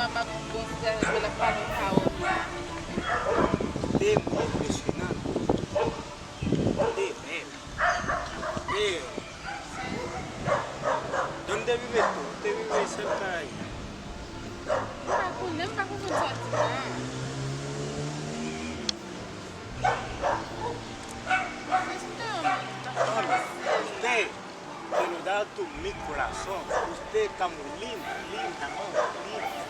mamá de la palabra. Tempo impressionante. ¿Dónde vives tú? ¿Usted vive cerca de ahí? Não com vontade, Usted, quiero dar tu mi corazón. Usted está muy linda, linda, no, linda.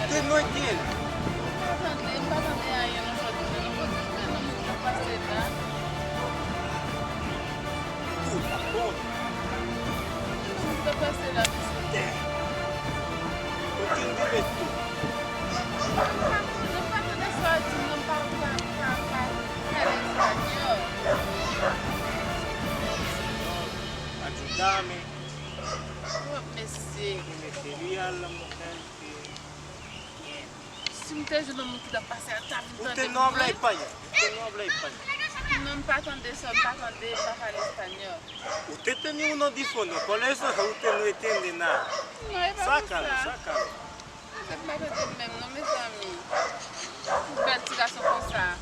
Usted no entiende. Tú, tampoco. ¿Con quién vives tú? Ayúdame. Messi, Me quería la mujer que... se me te ajuda muito da parceira, tá? Usted no habla español. Usted no habla español. Não me atender só para atender para falar espanhol. Usted tenía un audífono, por eso usted no entiende nada. Não é para Sácalo, sácalo. Você vai fazer mesmo, não me chame. Investigação com ça.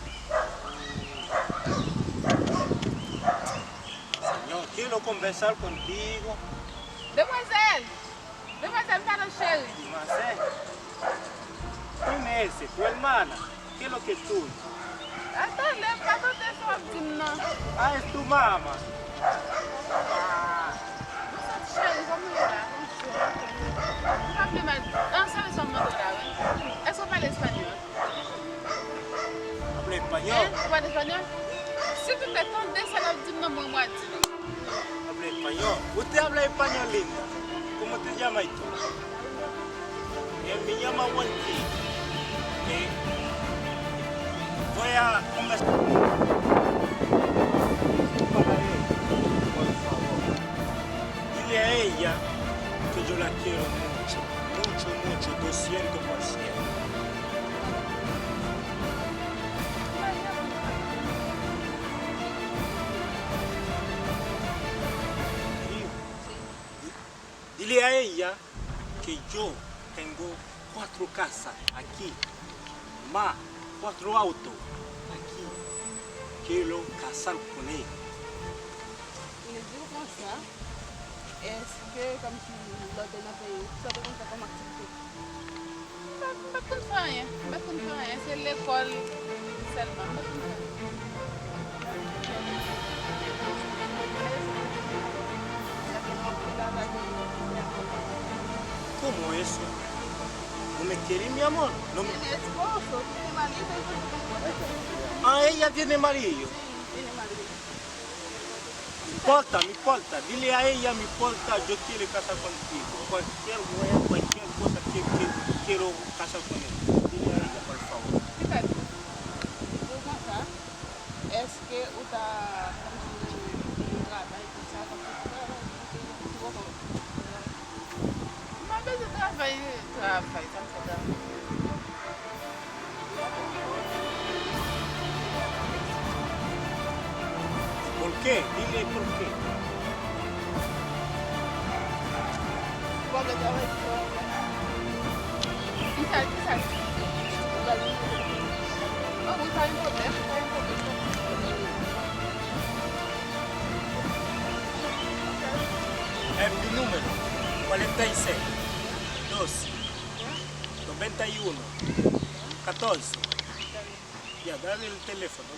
Señor, quiero conversar contigo. Demoiselle, para o cheiro. ¿Quién es ese? ¿Tu hermana? ¿Qué es lo que es tuyo? Até lembra para ter sua vida. Ah, es tu mamá. Cheiro, vamos lá. Não sabe só mandar, é só falar espanhol. ¿Habla español? Fala espanhol? Se tu te tão dessa lá de não me mate. Habla español. Usted habla español, linda. ¿Cómo te llamas tú? Él me llama Wendy. Voy a conversar para ella, por favor. Dile a ella que yo la quiero mucho, mucho, mucho, 200%. Dile a ella que yo tengo 4 casas aquí, más 4 autos aquí. Quiero casar con ella. Il dit comme ça. Est-ce que comme tu l'as donné payé, ça te compte comme activité? Pas comme rien. C'est l'école seulement. Pas comme ça. ¿Cómo eso? ¿No me quiere, mi amor? No me... Tiene esposo, tiene marido. Ah, ella tiene marido. Tiene marido. Me importa. Dile a ella, me importa, yo quiero casar contigo. Cualquier cosa que quiero casar con ella. Dile a ella, por favor. Fíjate, tú acá, es que uta uma vez eu trabalhei, ¿Por qué? Dile por qué. quando eu trabalhei, não está em poder, Es mi número, 46, 12, 91, 14. Ya, dale el teléfono.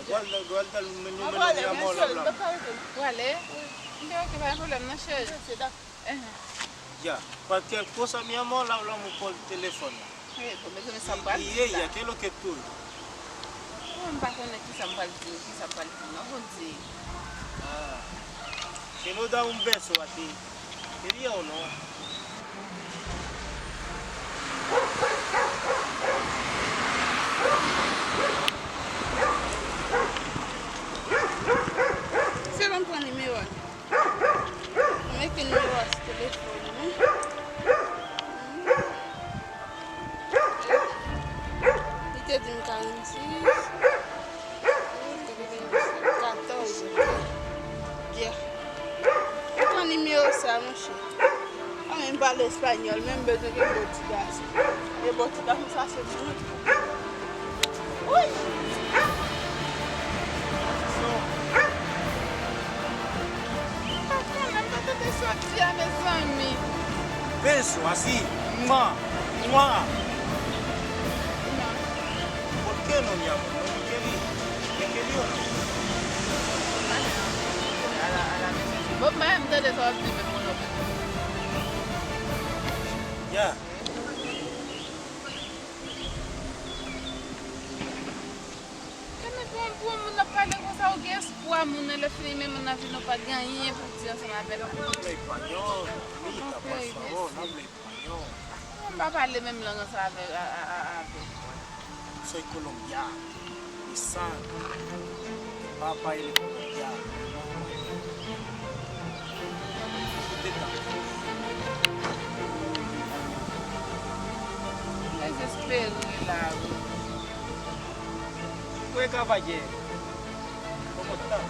Guarda el número de amor. Vale, creo que va a problema, no sé. Ya, cualquier cosa, mi amor, hablamos por teléfono. Y ella, ¿qué es lo que es tuyo? Si no da un beso a ti, ¿quería o no? Você vai para o meu, como é que não é o telefone, né? Fica de 46, 14, dia. Então, meu, sabe, espagnol, même besoin de botigas. Et botigas, ça c'est bon. Oui. Patron, on n'a pas de sortir à mes amis. Penso assim, mua. ¿Por qué no, mi amor? ¿No me quería o no? Bon, même dans les autres, je vais mon nom. Ya. Pour mon parler comme ça, au espoir, mon le film, mon avis n'a pas gagné pour dire ça m'appelle. Habla español, mamita, por favor, habla español. On va parler même langue ça avec. Soy colombiano, mi sangre. Papá él es colombiano. Usted también. Desespero lá. Pues caballero, ¿cómo estás?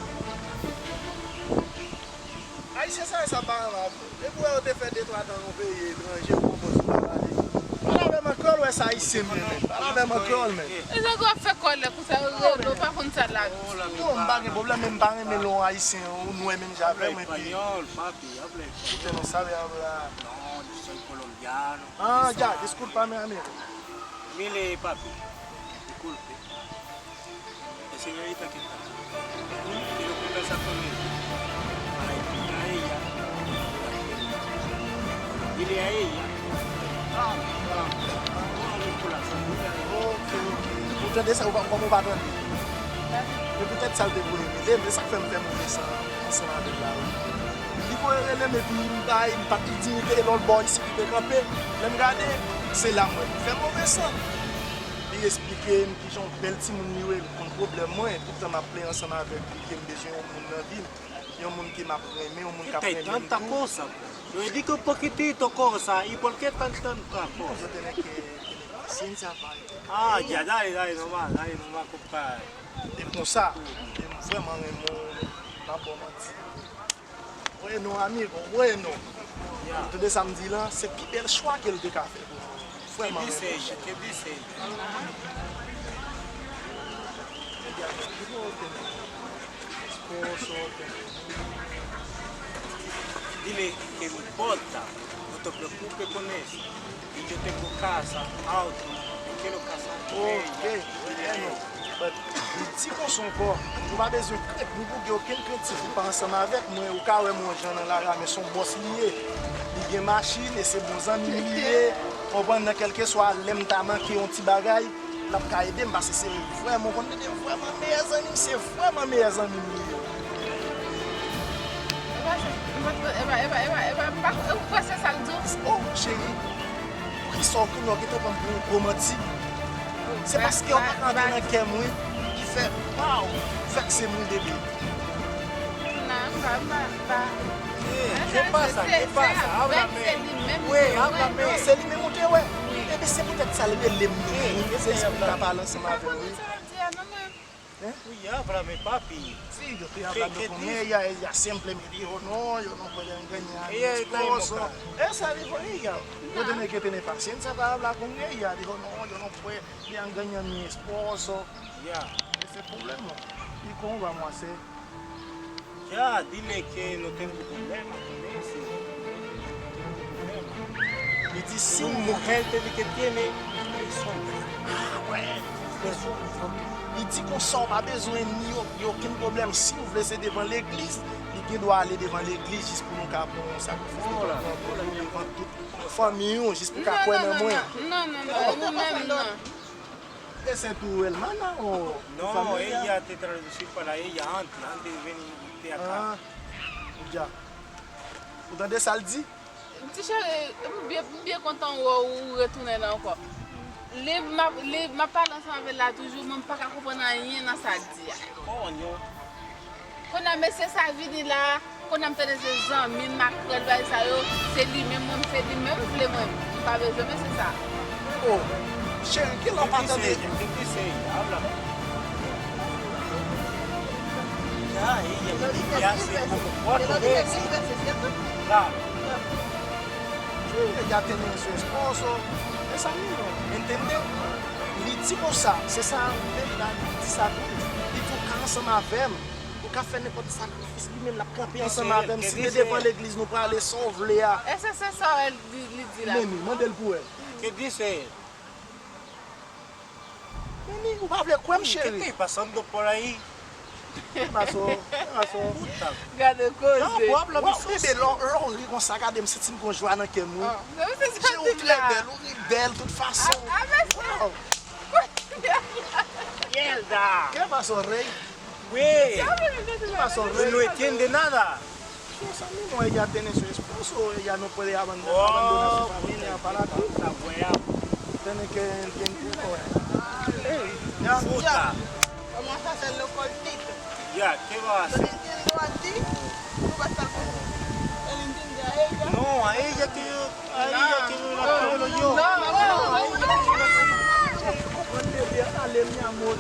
Aí você sabe essa barra lá, depois eu defender lá dans um pays étranger pour me parler. Fala mesmo crole ou essa aí sim mesmo? Fala mesmo crole mesmo. Ils ont quoi fait coller pour ça, pas comme ça là. Hola, mi Não, papá. não problema, mesmo barra mesmo long haïtien ou nous même já Habla vraiment puis español, papi, habla español. você não sabe hablar. No, yo soy colombiano. Ah, Mi já, sangre. desculpa meu amigo. Mire, papi, disculpe. La señorita que está aquí, quiero conversar conmigo para explicar a ella. Dile a ella. Una manipulación. Ok, ok. Pourtant de ça, como va donner. Mais peut-être ça le débrouiller. Mais ça fait me faire mauvais ça, ensemble avec là. Il faut aller mais puis il pas de dignité l'autre boy ici qui peut camper. L'aime regarder, c'est là moi. Fait mauvais ça. Il expliquer qui sont bel petit moun lié comme problème moi tout le temps m'appeler ensemble avec lui qui me besoin un monde dans ville. Il y a un monde qui m'a aimé, un monde qui a Hay tanta cosa. Yo le digo un poquitito cosa. ¿Y por qué tanta cosa? Je tenais que paciencia para. Ah, ya, dale nomás, compadre. Et pour ça, vraiment pas bon mentir. Ouais non amigo, ouais non. Ya. Tout de samedi là, c'est qui bel choix qu'elle a fait. ¿Qué Vraiment. dice ella? ¿Qué dice ella? Dile que no importa, no te preocupes con eso. Y yo tengo casa, auto, yo quiero casar con Ok, ella. ouais non. But si qu'on son corps, nous pas besoin de crête, nous pour aucun créatif pas ensemble avec moi au cas où mon jeune là mais son boss lié. Il a une machine et c'est bon amis lié. On prend quel que soit l'aime ta manqué un petit bagage, l'a pas aider parce que c'est vraiment vraiment meilleurs amis, c'est vraiment meilleurs amis. Pourquoi c'est ça le dit? Oh chérie, pour qu'ils sortent nous qui t'ont pour romantique. C'est parce qu'on va rentrer dans cœur moi qui fait waouh, fait que c'est mon début. ¿Qué pasa? Háblame. Ouais, háblame. C'est lui-même monté, ouais. Eh bien, c'est peut-être ça, l'aime. C'est ce qu'on a parlé ensemble avec lui. Uy, háblame, papi. Sí, yo estoy hablando con ella siempre me dijo, no, yo no puedo engañar a mi Ella está esposo. enojada. Esa dijo ella, yo tenía que tener paciencia para hablar con ella. Dijo, no, yo no puedo engañar a mi esposo. Ya, Ese es el problema. ¿Y cómo vamos a hacer? ya, dile que no tengo problema con eso. Il dit, si Su mujer te dice que tiene persona. Ah ouais, il dit qu'on sort pas besoin ni aucun problème. Si vous voulez c'est devant l'église, il doit aller devant l'église juste pour nous faire un sacrifice. Voilà. Devant toute famille, juste pour Non, qu'on non, ait non, moins. non, non, même non. Et c'est tout elle mana o No, familia? ella te traducir para ella antes de venir acá. Ah, ya. Vous entendez ça le dit? Petit chéri, bien content de retourner là encore. Ma parle ensemble avec là toujours, même pas comprendre rien dans ça dit. Coño. Quand on a mis sa vie là, quand on a mis ses amis, macrel, c'est lui-même, c'est lui-même, je pas besoin, mais c'est ça. Oh, chérie, qui l'a pas entendu? ¿Qué dice ella? Háblame. Ya, ella me dice hace como 4 veces. Claro. ella tiene su esposo, esa misma, ¿entendeu? Li di kon sa, se sa arrive la, li di sa tout. Li tou ka ansama avem, ou ka fè n'importe sakrifis, li men la kampi ansama avem, si te devan l'eglise nou pa ale sauve le a. Ese c'est ça elle dit là. Meni, mandel pou el. Que dice? Meni, ou pa vle kwem ¿Qué chéri? estoy pasando por ahí? Paso. Puta. Garde cause. Non, pour hablar Wow, bébé, lò li kon sa gade mse ti m kon jwa nan ken mou. Non, c'est ça Ou dit très là. belle, ou li belle toute façon. Ah, mais Wow. ¡Mierda! ¿Qué pasó, rey? Güey, ¿Qué pasó, no rey? entiende nada. Eso mismo, ella tiene su esposo, ella no puede abandonar Oh, su familia para ti. La wea. Tiene que entender. Ya, Puta. Vamos a hacerlo cortito. Ya, ¿qué va a Yo hacer? le entiendo a ti, tú vas a estar con él entiende a ella. No, a ella que yo la hablo yo. No, Dale, mi amor.